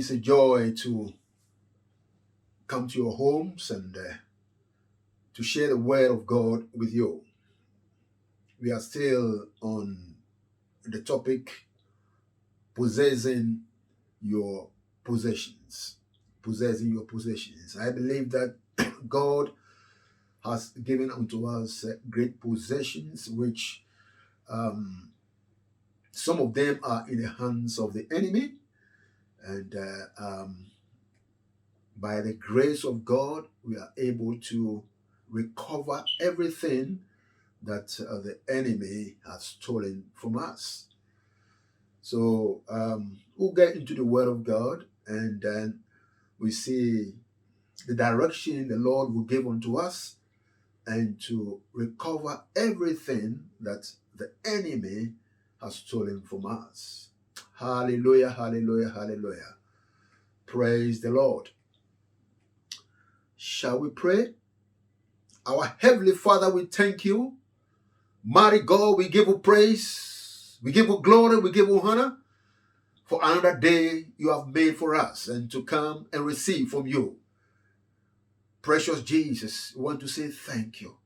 is a joy to come to your homes and to share the word of God with you. We are still on the topic, possessing your possessions. Possessing your possessions. I believe that God has given unto us great possessions, which some of them are in the hands of the enemy. And by the grace of God, we are able to recover everything that the enemy has stolen from us. So we'll get into the Word of God, and then we see the direction the Lord will give unto us, and to recover everything that the enemy has stolen from us. Hallelujah, hallelujah, hallelujah. Praise the Lord. Shall we pray? Our Heavenly Father, we thank you. Mighty God, we give you praise. We give you glory. We give you honor for another day you have made for us and to come and receive from you. Precious Jesus, we want to say thank you.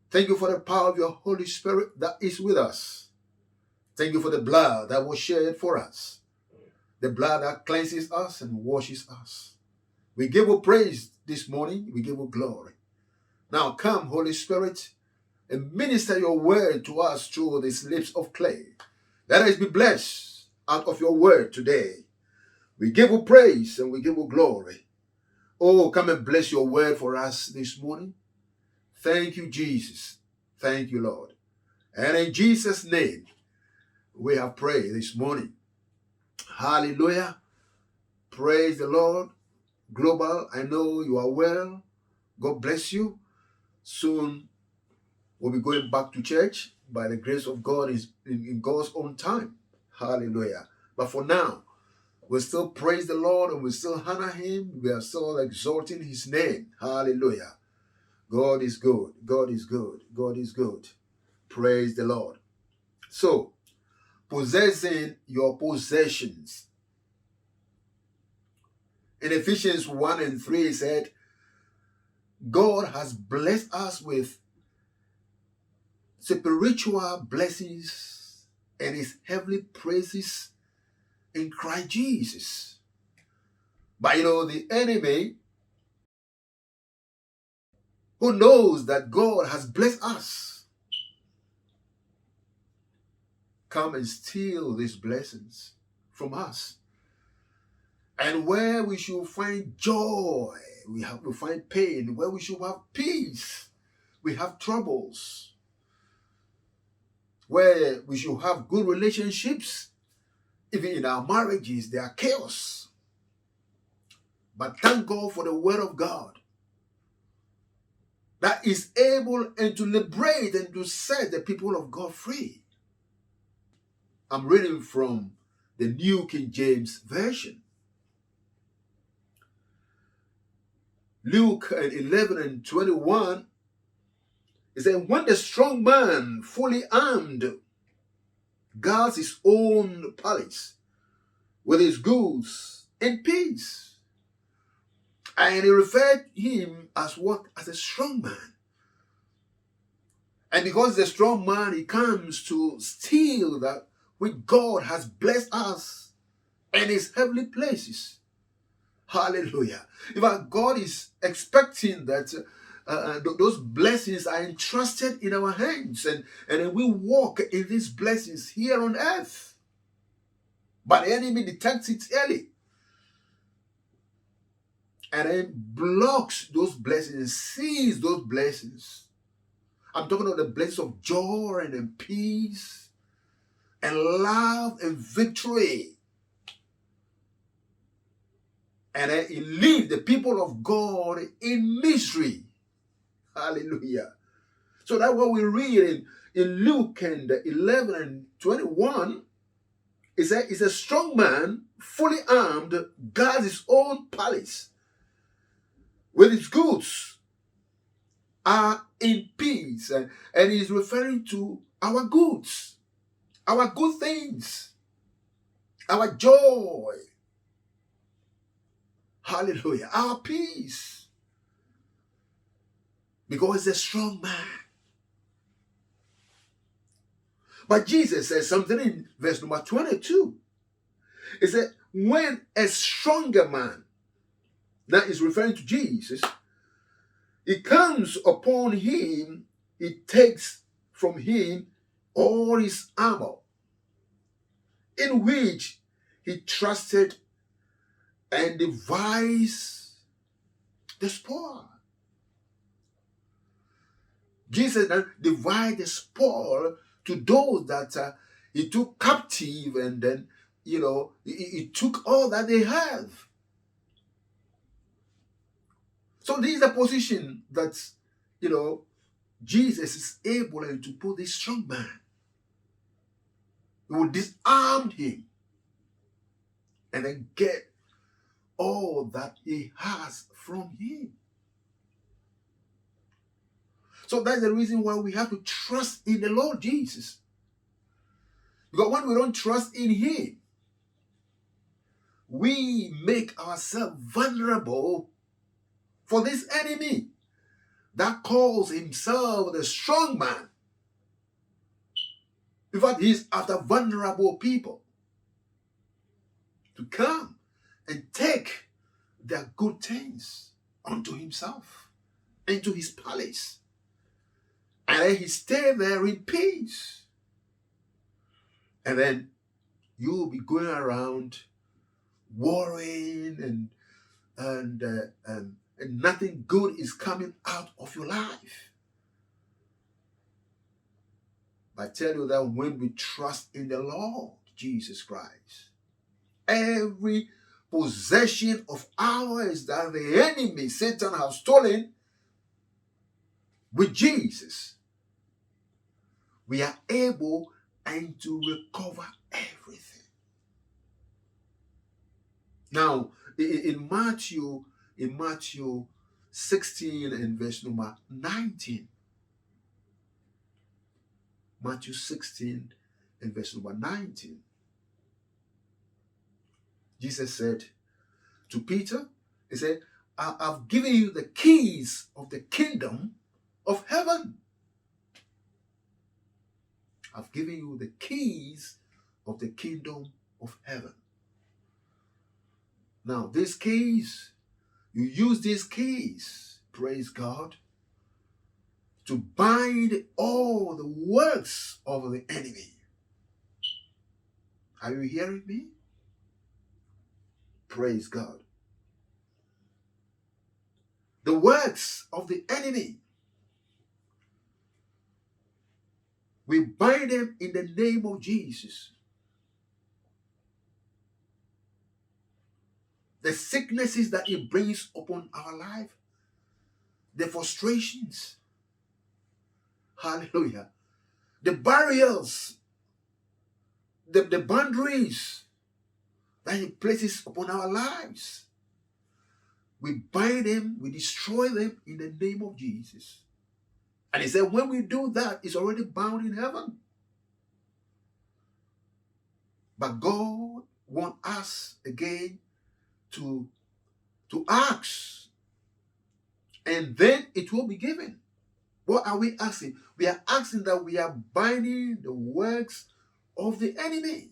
Thank you for the power of your Holy Spirit that is with us. Thank you for the blood that was shed for us. The blood that cleanses us and washes us. We give you praise this morning. We give you glory. Now come, Holy Spirit, and minister your word to us through these lips of clay. Let us be blessed out of your word today. We give you praise and we give you glory. Oh, come and bless your word for us this morning. Thank you, Jesus. Thank you, Lord. And in Jesus' name, we have prayed this morning. Hallelujah. Praise the Lord. Global, I know you are well. God bless you. Soon we'll be going back to church by the grace of God in God's own time. Hallelujah. But for now, we still praise the Lord and we still honor him. We are still exalting his name. Hallelujah. God is good. God is good. God is good. Praise the Lord. So, possessing your possessions. In Ephesians 1 and 3, it said, God has blessed us with spiritual blessings and his heavenly praises in Christ Jesus. But the enemy, who knows that God has blessed us, come and steal these blessings from us. And where we should find joy, we have to find pain. Where we should have peace, we have troubles. Where we should have good relationships, even in our marriages, there are chaos. But thank God for the word of God that is able and to liberate and to set the people of God free. I'm reading from the New King James Version. Luke 11 and 21, it said, when the strong man, fully armed, guards his own palace with his goods in peace. And he referred him as what? As a strong man. And because the strong man, he comes to steal that which God has blessed us and his heavenly places. Hallelujah. In fact, God is expecting that those blessings are entrusted in our hands, and then we walk in these blessings here on earth. But the enemy detects it early and then blocks those blessings, sees those blessings. I'm talking about the blessings of joy and peace and love and victory. And then he leaves the people of God in misery. Hallelujah. So that's what we read in Luke 11 and 21. It says, it's a strong man, fully armed, guards his own palace with his goods are in peace. And he's referring to our goods, our good things, our joy, Hallelujah. Our peace. Because he's a strong man. But Jesus says something in verse number 22. He said, when a stronger man, that is referring to Jesus, he comes upon him, he takes from him all his armor, in which he trusted, and divides the spoil. Jesus then divided the spoil to those that he took captive, and then, he took all that they have. So this is a position that, Jesus is able to put this strong man. He will disarm him and then get all that he has from him. So that's the reason why we have to trust in the Lord Jesus. Because when we don't trust in him, we make ourselves vulnerable for this enemy that calls himself the strong man. In fact, he's after vulnerable people to come and take their good things unto himself, into his palace. And then he stay there in peace. And then you'll be going around worrying, and nothing good is coming out of your life. I tell you that when we trust in the Lord Jesus Christ, every possession of ours that the enemy, Satan, has stolen, with Jesus, we are able and to recover everything. Now, in Matthew 16 and verse number 19, Matthew 16 and verse number 19, Jesus said to Peter, he said, I've given you the keys of the kingdom of heaven. I've given you the keys of the kingdom of heaven. Now, these keys, you use these keys, praise God, to bind all the works of the enemy. Are you hearing me? Praise God. The works of the enemy, we bind them in the name of Jesus. The sicknesses that it brings upon our life, the frustrations, hallelujah, the barriers, the boundaries that he places upon our lives, we bind them, we destroy them in the name of Jesus. And he said, when we do that, it's already bound in heaven. But God wants us again to ask, and then it will be given. What are we asking? We are asking that we are binding the works of the enemy.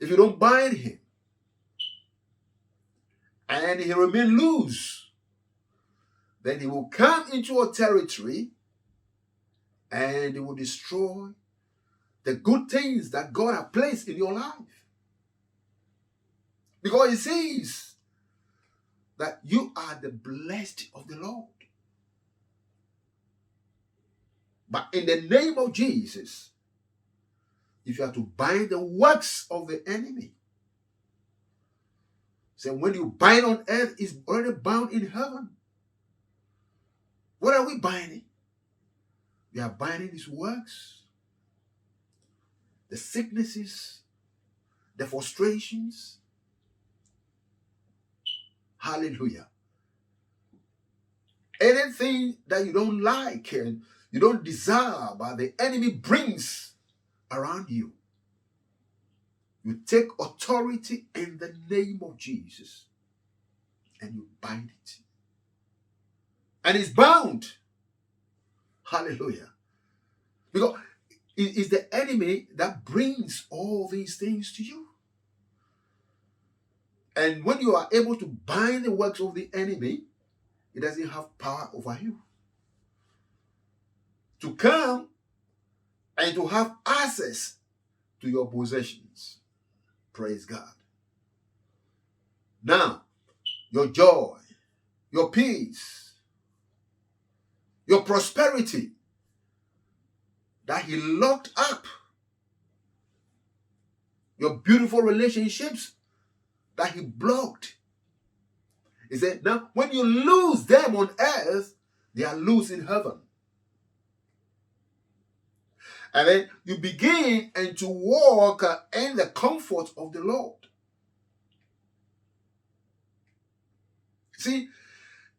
If you don't bind him and he remain loose, then he will come into your territory and he will destroy the good things that God has placed in your life. Because he says that you are the blessed of the Lord. But in the name of Jesus, if you are to bind the works of the enemy, so when you bind on earth, it's already bound in heaven. What are we binding? We are binding his works, the sicknesses, the frustrations. Hallelujah. Anything that you don't like and you don't desire, but the enemy brings around you, You take authority in the name of Jesus and you bind it. And it's bound. Hallelujah. Because it is the enemy that brings all these things to you. And when you are able to bind the works of the enemy, it doesn't have power over you. To come and to have access to your possessions. Praise God. Now, your joy, your peace, your prosperity that he locked up, your beautiful relationships that he blocked. He said, now when you lose them on earth, they are loose in heaven. And then you begin and to walk in the comfort of the Lord. See,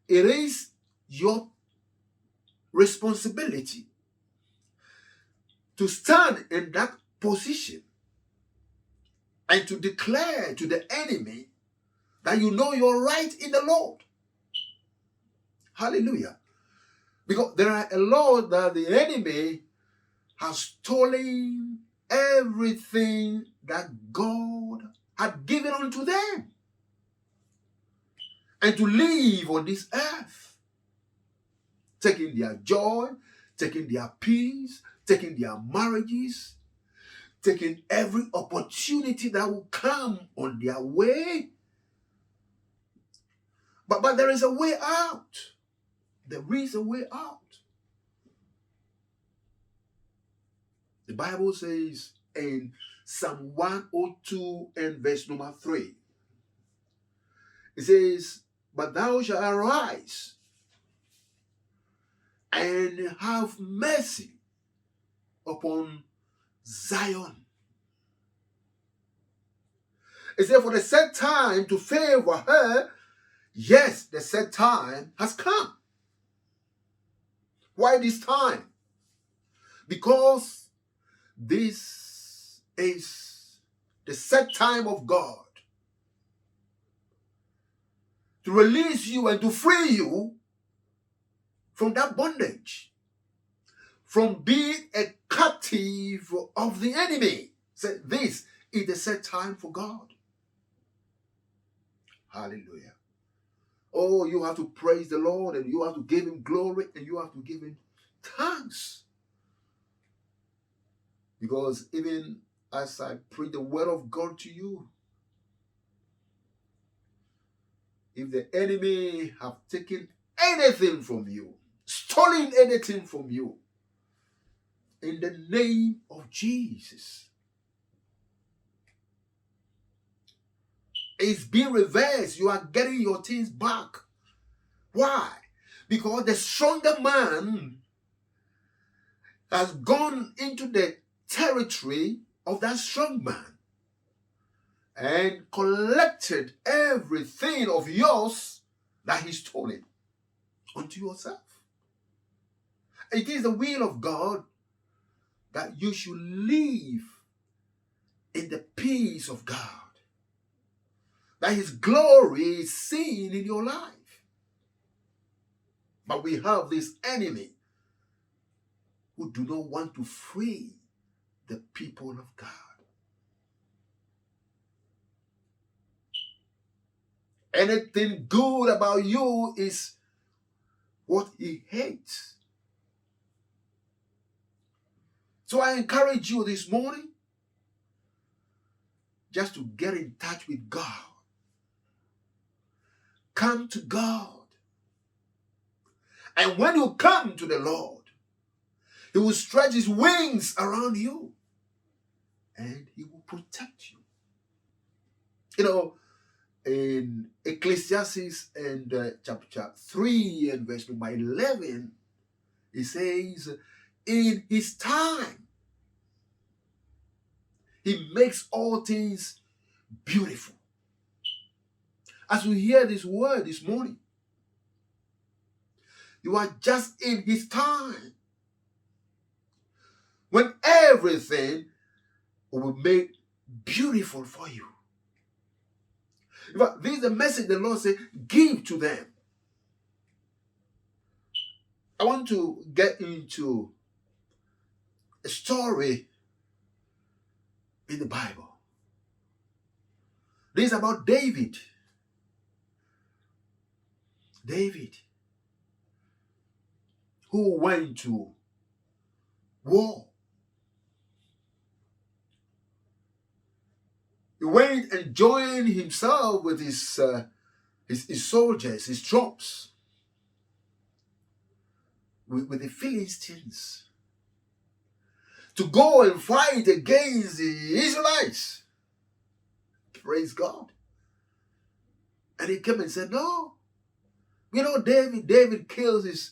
it is your responsibility to stand in that position and to declare to the enemy that you know you're right in the Lord. Hallelujah. Because there are a lot that the enemy has stolen everything that God had given unto them. And to live on this earth. Taking their joy, taking their peace, taking their marriages, taking every opportunity that will come on their way. But there is a way out. There is a way out. The Bible says in Psalm 102 and verse number 3, it says, but thou shalt arise and have mercy upon Zion. It said, for the set time to favor her, yes, the set time has come. Why this time? Because this is the set time of God to release you and to free you from that bondage, from being a captive of the enemy. So this is the set time for God. Hallelujah. Oh, you have to praise the Lord and you have to give him glory and you have to give him thanks. Because even as I preach the word of God to you, if the enemy have taken anything from you, stolen anything from you, in the name of Jesus, it's being reversed. You are getting your things back. Why? Because the stronger man has gone into the territory of that strong man and collected everything of yours that he stole it unto yourself. It is the will of God that you should live in the peace of God, that his glory is seen in your life. But we have this enemy who do not want to free the people of God. Anything good about you is what he hates. So I encourage you this morning just to get in touch with God. Come to God. And when you come to the Lord, he will stretch his wings around you and he will protect you. You know, in Ecclesiastes and chapter 3 and verse number 11, it says, in his time, he makes all things beautiful. As we hear this word this morning, you are just in his time when everything will be made beautiful for you. In fact, this is the message the Lord said, give to them. I want to get into a story in the Bible. This is about David. David, who went to war. He went and joined himself with his soldiers, his troops, with the Philistines, to go and fight against the Israelites. Praise God. And he came and said, no. You know, David kills his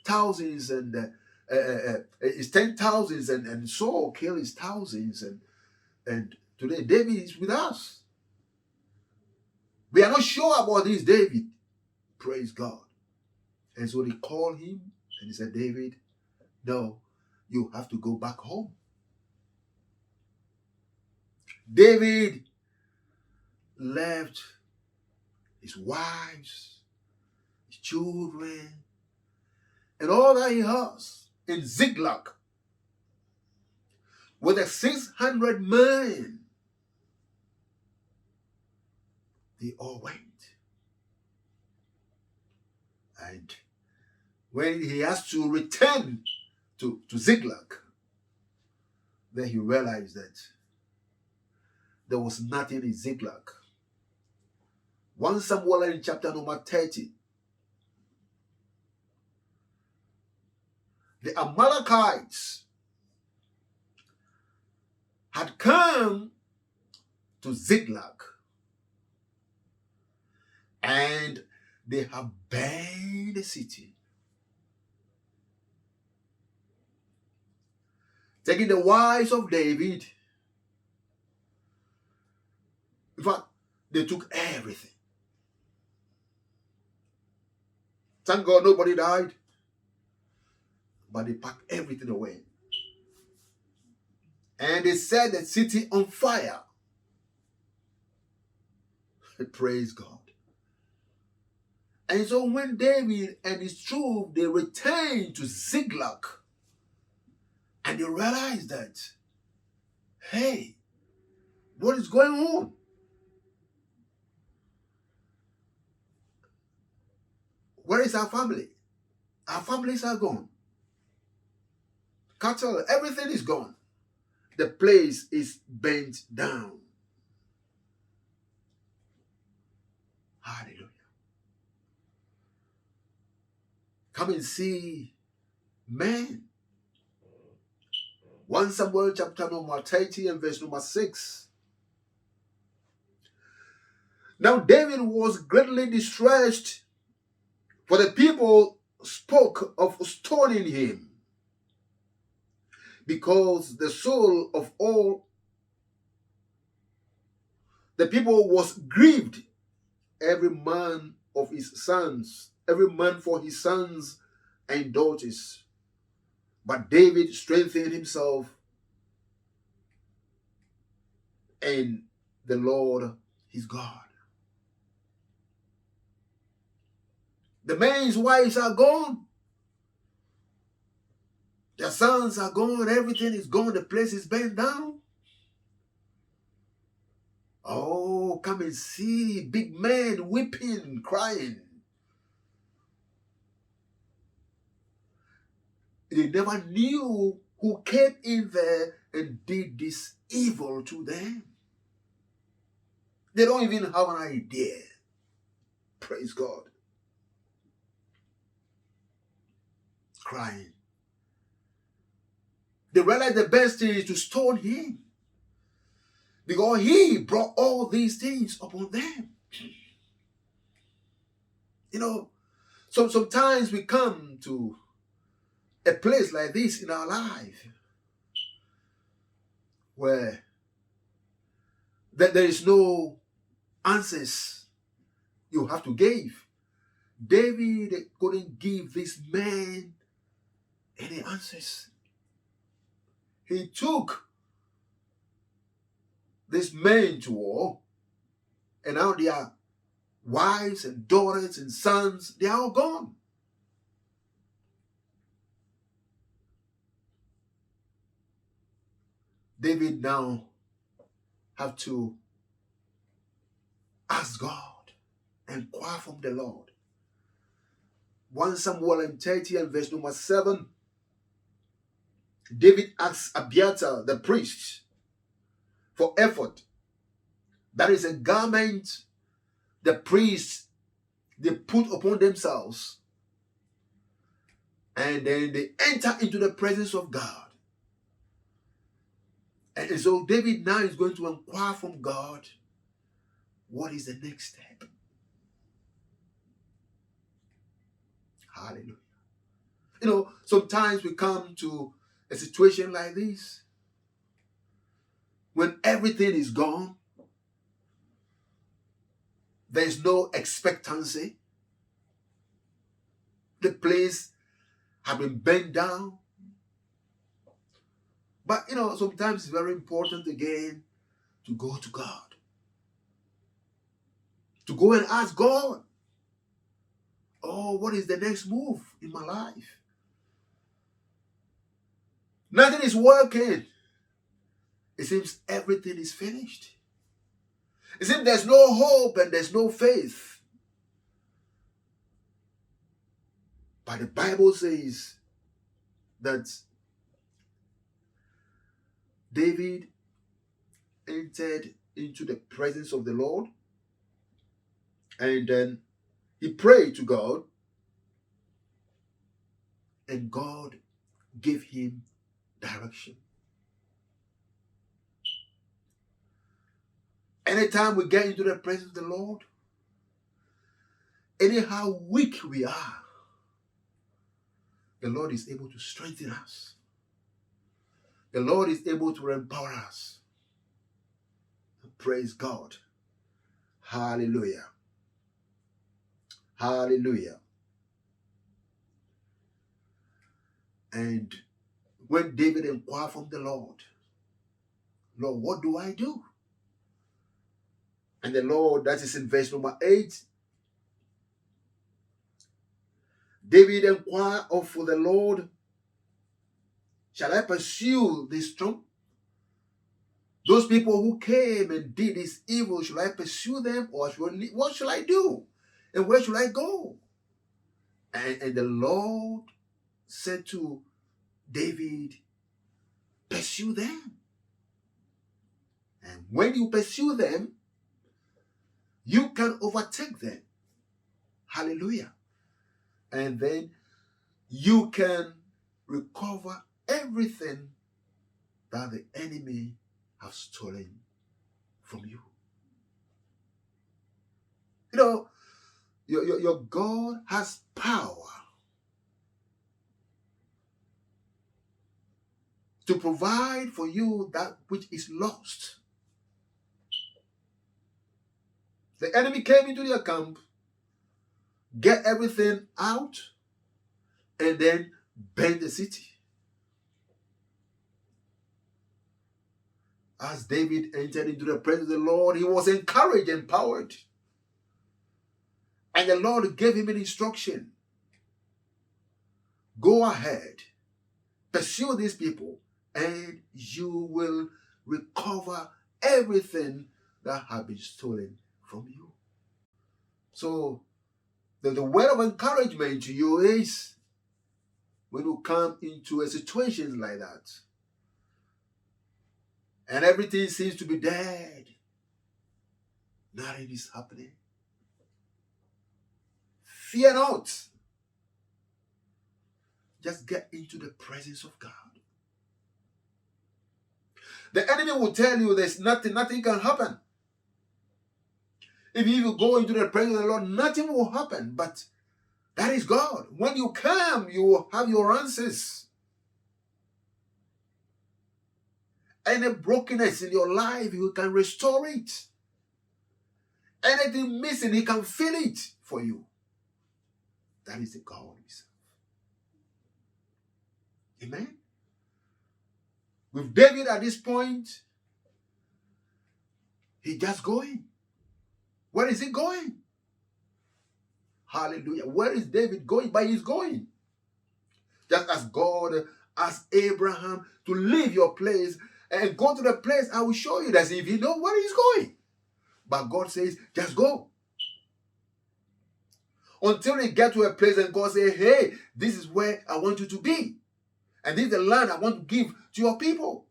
thousands and his 10,000s, and Saul killed his thousands. And today David is with us. We are not sure about this David. Praise God. And so they called him and he said, David, no, you have to go back home. David left his wives, his children, and all that he has in Ziklag with the 600 men. They all went. And when he has to return to Ziklag, then he realized that there was nothing in Ziklag. 1 Samuel in chapter number 30. The Amalekites had come to Ziklag and they have burned the city, taking the wives of David. In fact, they took everything. Thank God nobody died, but they packed everything away. And they set the city on fire. Praise God. And so when David and his troops, they returned to Ziklag, and they realized that, hey, what is going on? Where is our family? Our families are gone. Cattle, everything is gone. The place is bent down. Hallelujah. Come and see men. 1 Samuel chapter number 30 and verse number 6. Now David was greatly distressed, for the people spoke of stoning him, because the soul of all the people was grieved, every man of his sons, every man for his sons and daughters. But David strengthened himself in the Lord his God. The men's wives are gone. Their sons are gone. Everything is gone. The place is bent down. Oh, come and see big men weeping, crying. They never knew who came in there and did this evil to them. They don't even have an idea. Praise God. Crying. They realized the best thing is to stone him, because he brought all these things upon them. You know, so sometimes we come to a place like this in our life where there is no answers you have to give. David couldn't give this man any answers. He took these men to war, and now their wives and daughters and sons, they are all gone. David now have to ask God, inquire from the Lord. 1 Samuel 30 and verse number 7, David asks Abiathar, the priest, for effort. That is a garment the priests, they put upon themselves, and then they enter into the presence of God. And so David now is going to inquire from God, what is the next step? Hallelujah. You know, sometimes we come to a situation like this when everything is gone. There's no expectancy. The place has been bent down. But, you know, sometimes it's very important again to go to God. To go and ask God, oh, what is the next move in my life? Nothing is working. It seems everything is finished. It seems there's no hope and there's no faith. But the Bible says that David entered into the presence of the Lord, and then he prayed to God, and God gave him direction. Anytime we get into the presence of the Lord, anyhow weak we are, the Lord is able to strengthen us. The Lord is able to empower us. Praise God. Hallelujah. Hallelujah. And when David inquired from the Lord, Lord, what do I do? And the Lord, that is in verse number 8, David inquired of the Lord, shall I pursue this strong? Those people who came and did this evil, should I pursue them, or what shall I do? And where should I go? And the Lord said to David, pursue them. And when you pursue them, you can overtake them. Hallelujah. And then you can recover everything that the enemy has stolen from you. You know, your God has power to provide for you that which is lost. The enemy came into their camp, get everything out, and then burn the city. As David entered into the presence of the Lord, he was encouraged and empowered. And the Lord gave him an instruction. Go ahead, pursue these people, and you will recover everything that has been stolen from you. So, the word of encouragement to you is, when you come into a situation like that, and everything seems to be dead, nothing is happening, fear not. Just get into the presence of God. The enemy will tell you there's nothing can happen. If you go into the presence of the Lord, nothing will happen. But that is God. When you come, you will have your answers. Any brokenness in your life, He can restore it. Anything missing, He can fill it for you. That is the God Himself. Amen. With David at this point, He's just going. Where is he going? Hallelujah. Where is David going? But he's going. Just as God asked Abraham to leave your place and go to the place I will show you. That's if you know where he's going. But God says, just go. Until you get to a place and God says, hey, this is where I want you to be. And this is the land I want to give to your people.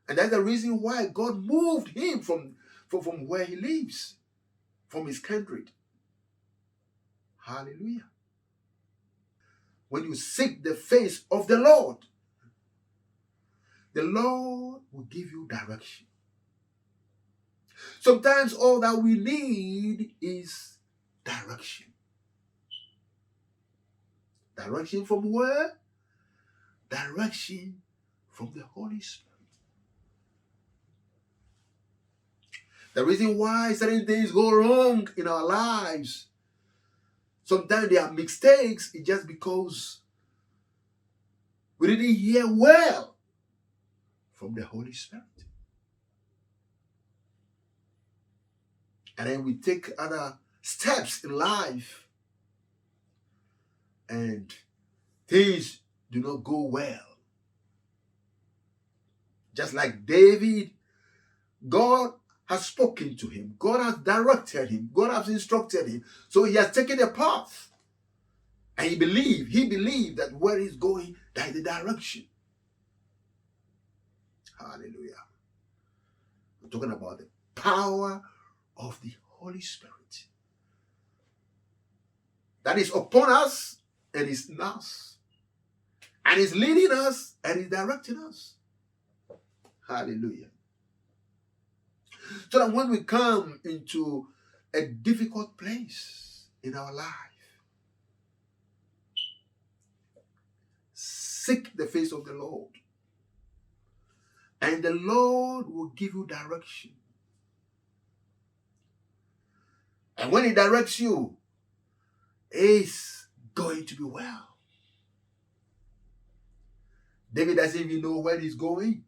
And that's the reason why God moved him from where he lives, from his country. Hallelujah. When you seek the face of the Lord will give you direction. Sometimes all that we need is direction. Direction from where? Direction from the Holy Spirit. The reason why certain things go wrong in our lives, sometimes they are mistakes, it's just because we didn't hear well from the Holy Spirit. And then we take other steps in life and things do not go well. Just like David, God has spoken to him. God has directed him. God has instructed him. So he has taken a path. And he believed that where he's going, that is the direction. Hallelujah. I'm talking about the power of the Holy Spirit that is upon us and is in us. And is leading us and is directing us. Hallelujah. So that when we come into a difficult place in our life, seek the face of the Lord. And the Lord will give you direction. And when he directs you, it's going to be well. David doesn't even know where he's going.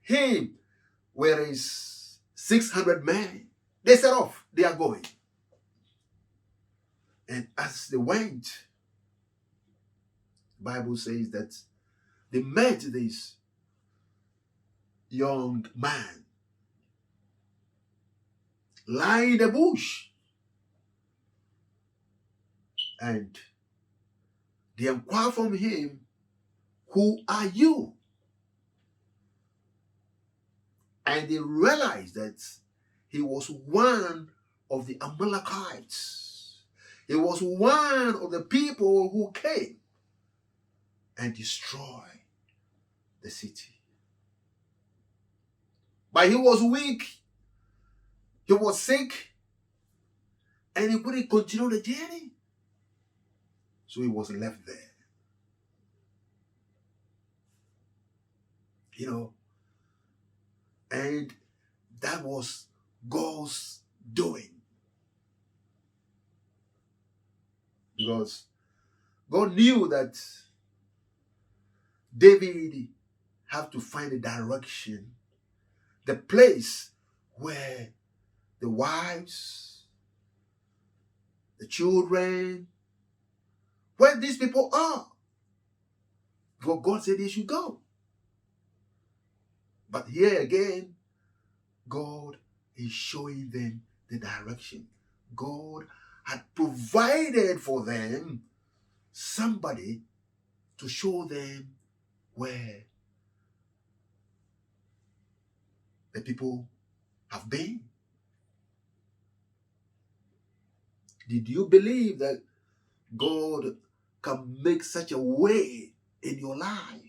Him, where is 600 men, they set off, they are going. And as they went, the Bible says that they met this young man lying in the bush. And they inquired from him, who are you? And they realized that he was one of the Amalekites. He was one of the people who came and destroyed the city. But he was weak, he was sick, and he couldn't continue the journey. So he was left there. And that was God's doing. Because God knew that David had to find a direction, the place where the wives, the children, where these people are. Because God said they should go. But here again, God is showing them the direction. God had provided for them somebody to show them where the people have been. Did you believe that God can make such a way in your life?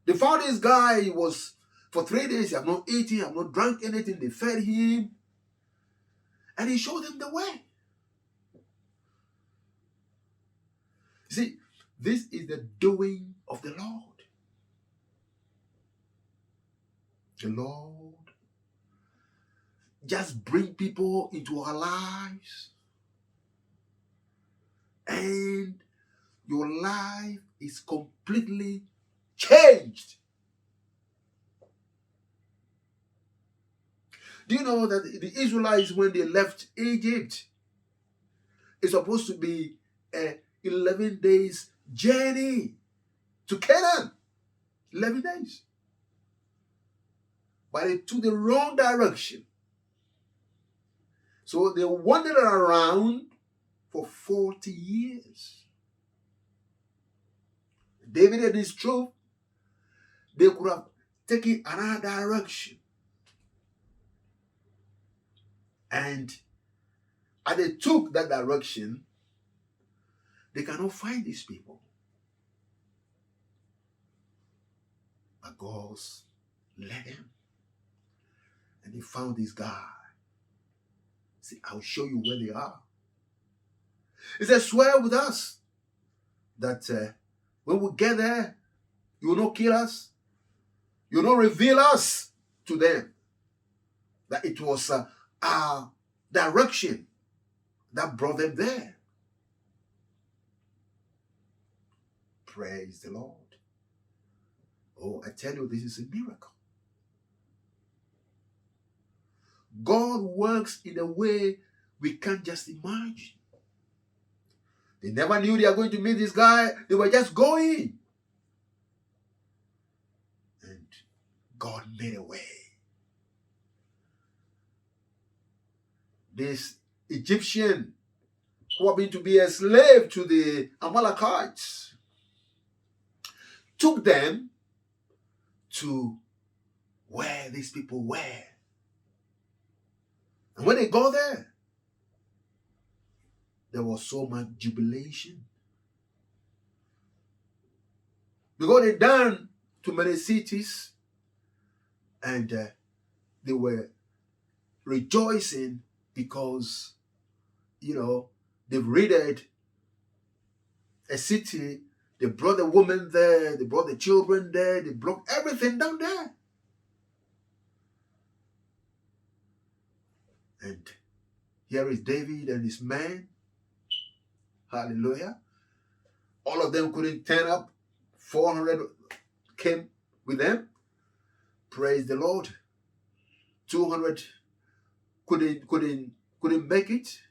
They found this guy, he was for 3 days, he had not eaten, he had not drank anything, they fed him, and he showed them the way. See, this is the doing of the Lord. The Lord just bring people into our lives, and your life is completely changed. Do you know that the Israelites, when they left Egypt, it's supposed to be a 11 days journey to Canaan? 11 days. But they took the wrong direction. So they wandered around for 40 years. David and his troop, they could have taken another direction. And as they took that direction, they cannot find these people. But God led them. And they found this guy. See, I'll show you where they are. He said, swear with us that when we get there, you will not kill us. You will not reveal us to them. That it was our direction that brought them there. Praise the Lord. Oh, I tell you, this is a miracle. God works in a way we can't just imagine. They never knew they were going to meet this guy. They were just going. And God made a way. This Egyptian who happened to be a slave to the Amalekites took them to where these people were. And when they got there was so much jubilation. Because they done to many cities and they were rejoicing because, they've raided a city. They brought the women there. They brought the children there. They brought everything down there. And here is David and his men. Hallelujah. All of them couldn't turn up. 400 came with them. Praise the Lord. 200 couldn't make it.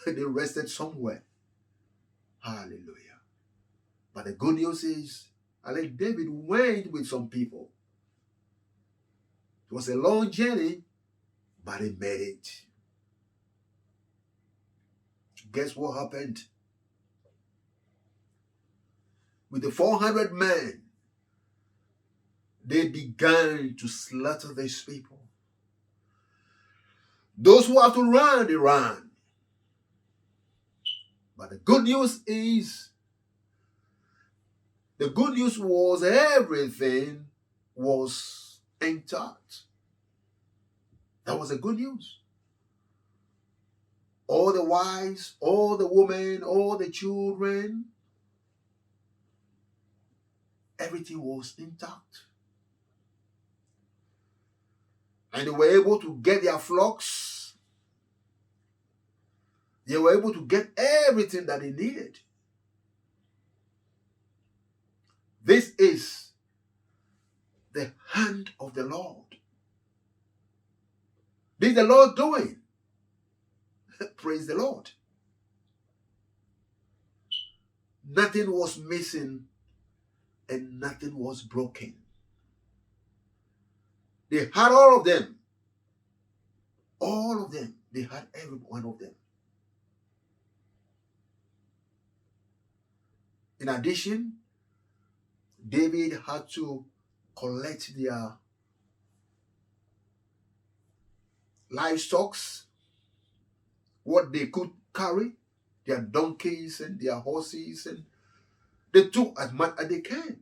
They rested somewhere. Hallelujah. But the good news is, I think David went with some people. It was a long journey, but he made it. Guess what happened? With the 400 men, they began to slaughter these people. Those who have to run, they ran. But the good news was everything was intact. That was the good news. All the wives, all the women, all the children, everything was intact. And they were able to get their flocks. They were able to get everything that they needed. This is the hand of the Lord. This is the Lord doing. Praise the Lord. Nothing was missing and nothing was broken. They had all of them. All of them. They had every one of them. In addition, David had to collect their livestock, what they could carry, their donkeys and their horses, and they took as much as they can.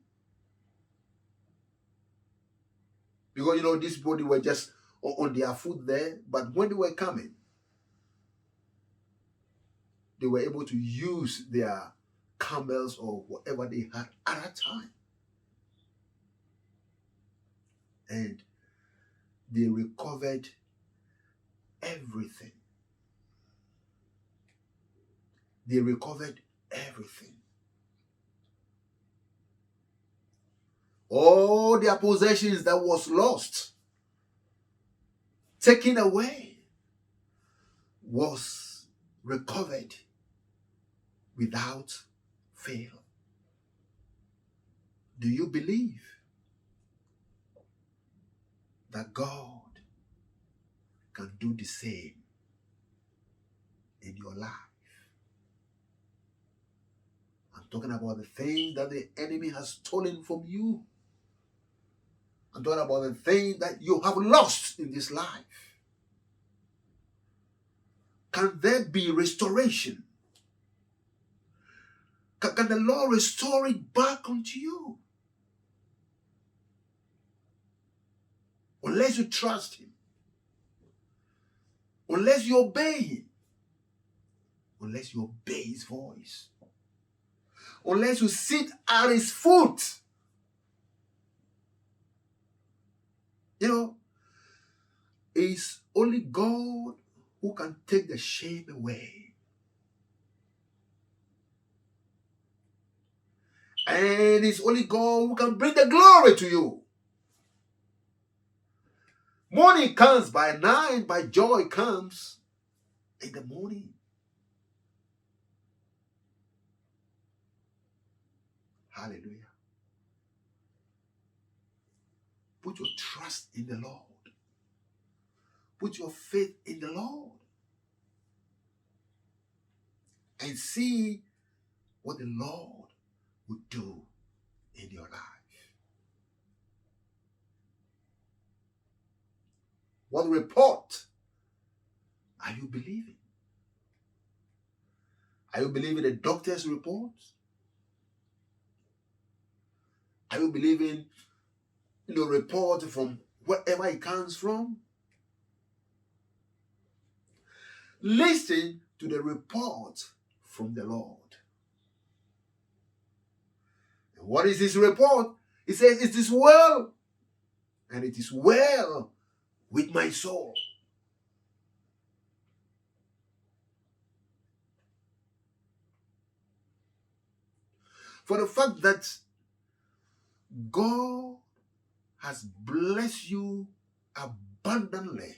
Because, these body were just on their foot there, but when they were coming, they were able to use their camels or whatever they had at that time. And they recovered everything. They recovered everything. All their possessions that was lost, taken away, was recovered without fail. Do you believe that God can do the same in your life? I'm talking about the thing that the enemy has stolen from you. I'm talking about the thing that you have lost in this life. Can there be restoration? Can the Lord restore it back unto you? Unless you trust Him. Unless you obey Him. Unless you obey His voice. Unless you sit at His foot. You know, it's only God who can take the shame away. And it's only God who can bring the glory to you. Morning comes by night, by joy comes in the morning. Hallelujah. Put your trust in the Lord. Put your faith in the Lord. And see what the Lord will do in your life. What report are you believing? Are you believing the doctor's reports? Are you believing the report from wherever it comes from? Listen to the report from the Lord. And what is his report? He says, it is well, and it is well with my soul. For the fact that God has blessed you abundantly,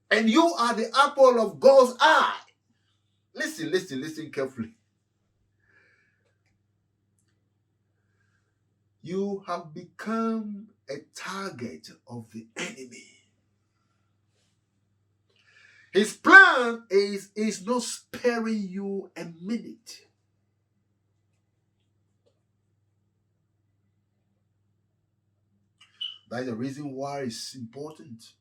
and you are the apple of God's eye. Listen carefully. You have become a target of the enemy. His plan is not sparing you a minute. That is the reason why it's important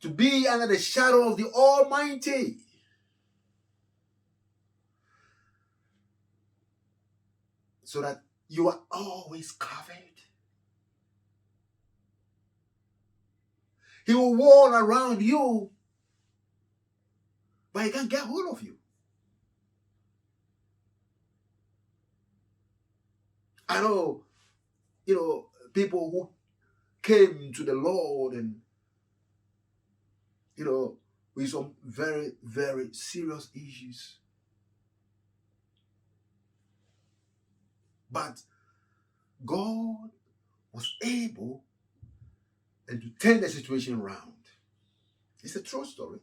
to be under the shadow of the Almighty. So that you are always covered. He will wall around you, but he can't get hold of you. I know, people who came to the Lord and, with some very, very serious issues. But God was able and to turn the situation around. It's a true story.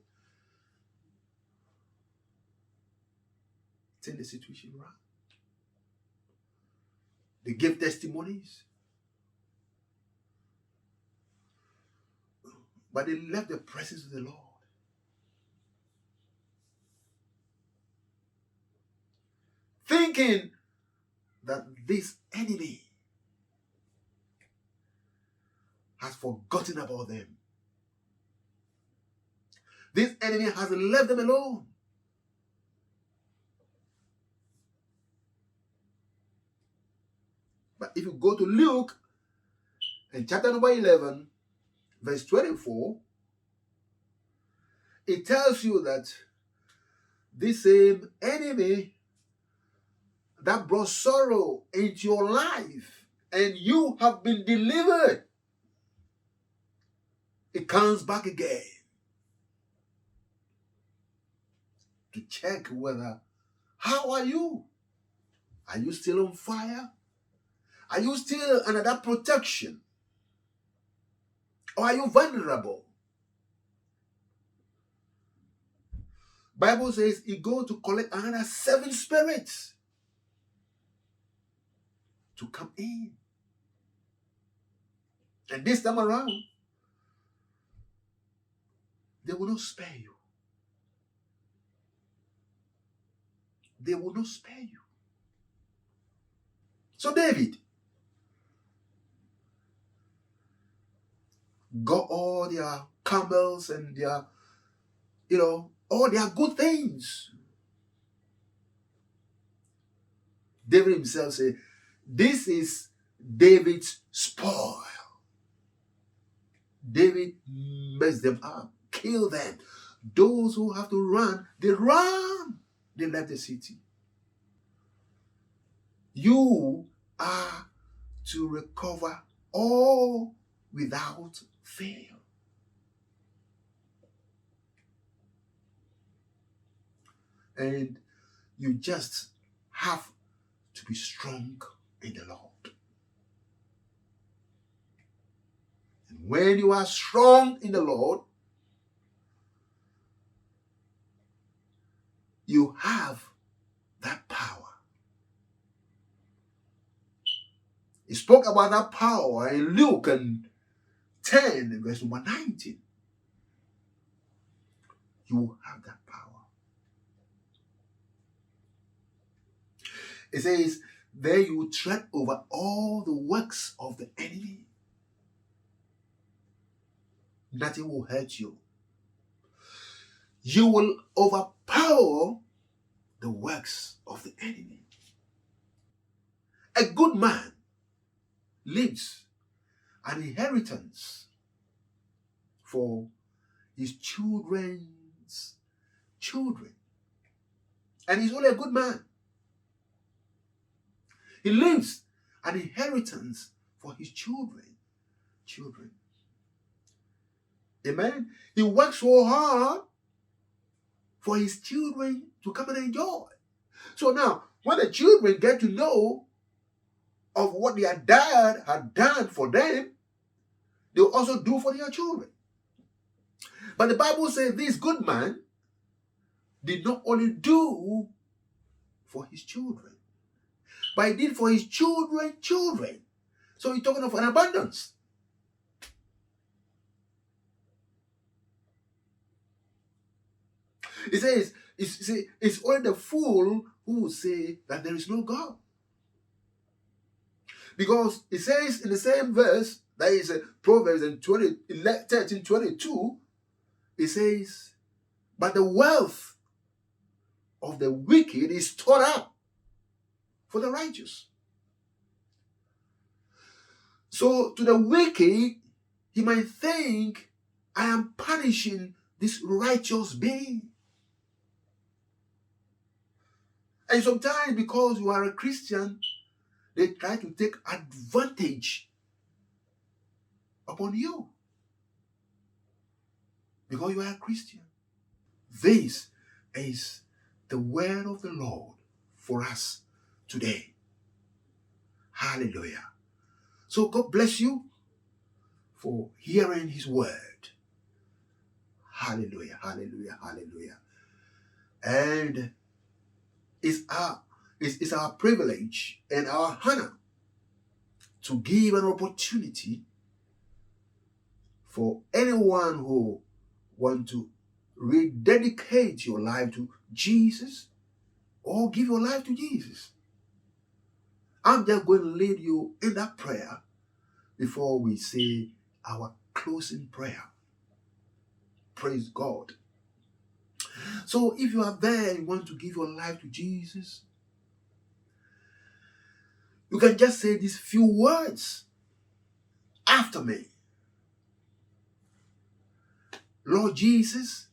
Turn the situation around. They gave testimonies. But they left the presence of the Lord. Thinking that this enemy has forgotten about them. This enemy has left them alone. But if you go to Luke, in chapter number 11, verse 24, it tells you that this same enemy that brought sorrow into your life and you have been delivered, it comes back again to check whether, how are you? Are you still on fire? Are you still under that protection? Or are you vulnerable? Bible says he go to collect another 7 spirits to come in. And this time around, they will not spare you. They will not spare you. So David got all their camels and their, all their good things. David himself said, this is David's spoil. David messed them up, killed them. Those who have to run, they run. They left the city. You are to recover all without fail. And you just have to be strong in the Lord. And when you are strong in the Lord, you have that power. He spoke about that power in Luke 10, verse number 19. You have that power. It says, there you tread over all the works of the enemy. Nothing will hurt you. You will overpower the works of the enemy. A good man leaves an inheritance for his children's children. And he's only a good man. He leaves an inheritance for his children. Amen. He works so hard for his children to come and enjoy. So now, when the children get to know of what their dad had done for them, they'll also do for their children. But the Bible says this good man did not only do for his children, but he did for his children. So he's talking of an abundance. It says, it's only the fool who will say that there is no God. Because it says in the same verse, that is Proverbs 13:22, it says, but the wealth of the wicked is stored up for the righteous. So to the wicked, he might think, I am punishing this righteous being. And sometimes because you are a Christian, they try to take advantage upon you. Because you are a Christian. This is the word of the Lord for us today. Hallelujah. So God bless you for hearing his word. Hallelujah, hallelujah, hallelujah. And it's our privilege and our honor to give an opportunity for anyone who wants to rededicate your life to Jesus or give your life to Jesus. I'm just going to lead you in that prayer before we say our closing prayer. Praise God. So if you are there and want to give your life to Jesus, you can just say these few words after me. Lord Jesus,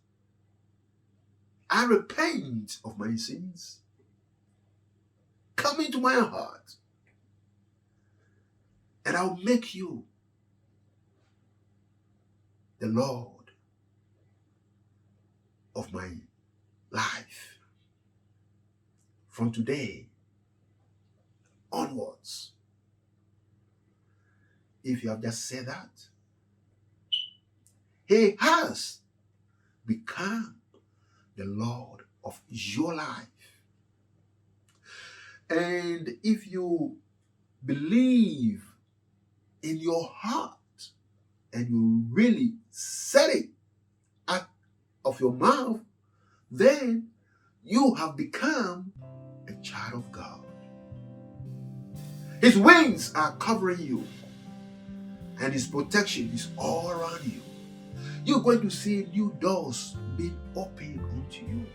I repent of my sins. Come into my heart, and I'll make you the Lord of my life. From today, onwards. If you have just said that, He has become the Lord of your life. And if you believe in your heart and you really said it out of your mouth, then you have become a child of God. His wings are covering you, and His protection is all around you. You're going to see new doors being opened unto you.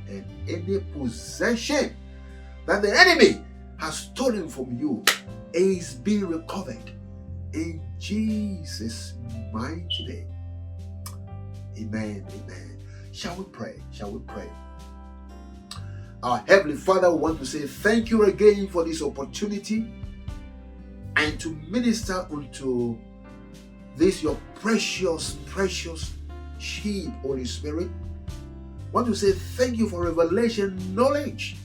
And any possession that the enemy has stolen from you is being recovered in Jesus' mighty name. Amen. Amen. Shall we pray? Shall we pray? Our Heavenly Father, we want to say thank you again for this opportunity and to minister unto this your precious, precious sheep, Holy Spirit. I want to say thank you for revelation knowledge,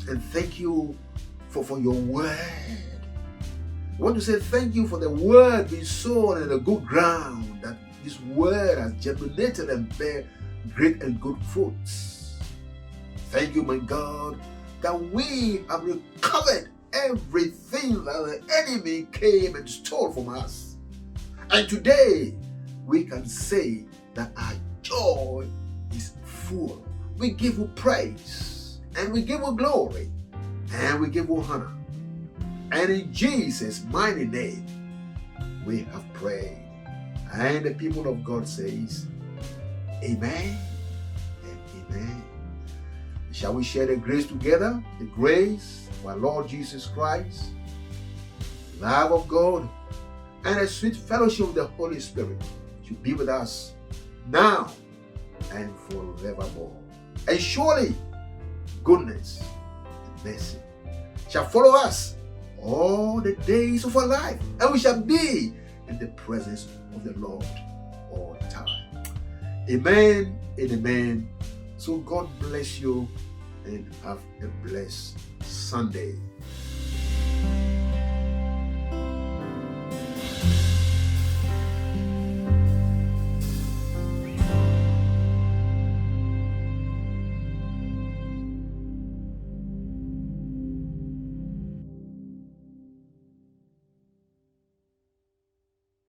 and thank you for your word. I want to say thank you for the word being sown in the good ground, that this word has germinated and bear great and good fruits. Thank you, my God, that we have recovered everything that the enemy came and stole from us. And today, we can say that our joy is full. We give you praise, and we give you glory, and we give you honor. And in Jesus' mighty name, we have prayed. And the people of God says, Amen and Amen. Shall we share the grace together? The grace of our Lord Jesus Christ, the love of God, and the sweet fellowship of the Holy Spirit should be with us now and forevermore. And surely goodness and mercy shall follow us all the days of our life, and we shall be in the presence of the Lord all the time. Amen and amen. So God bless you and have a blessed Sunday.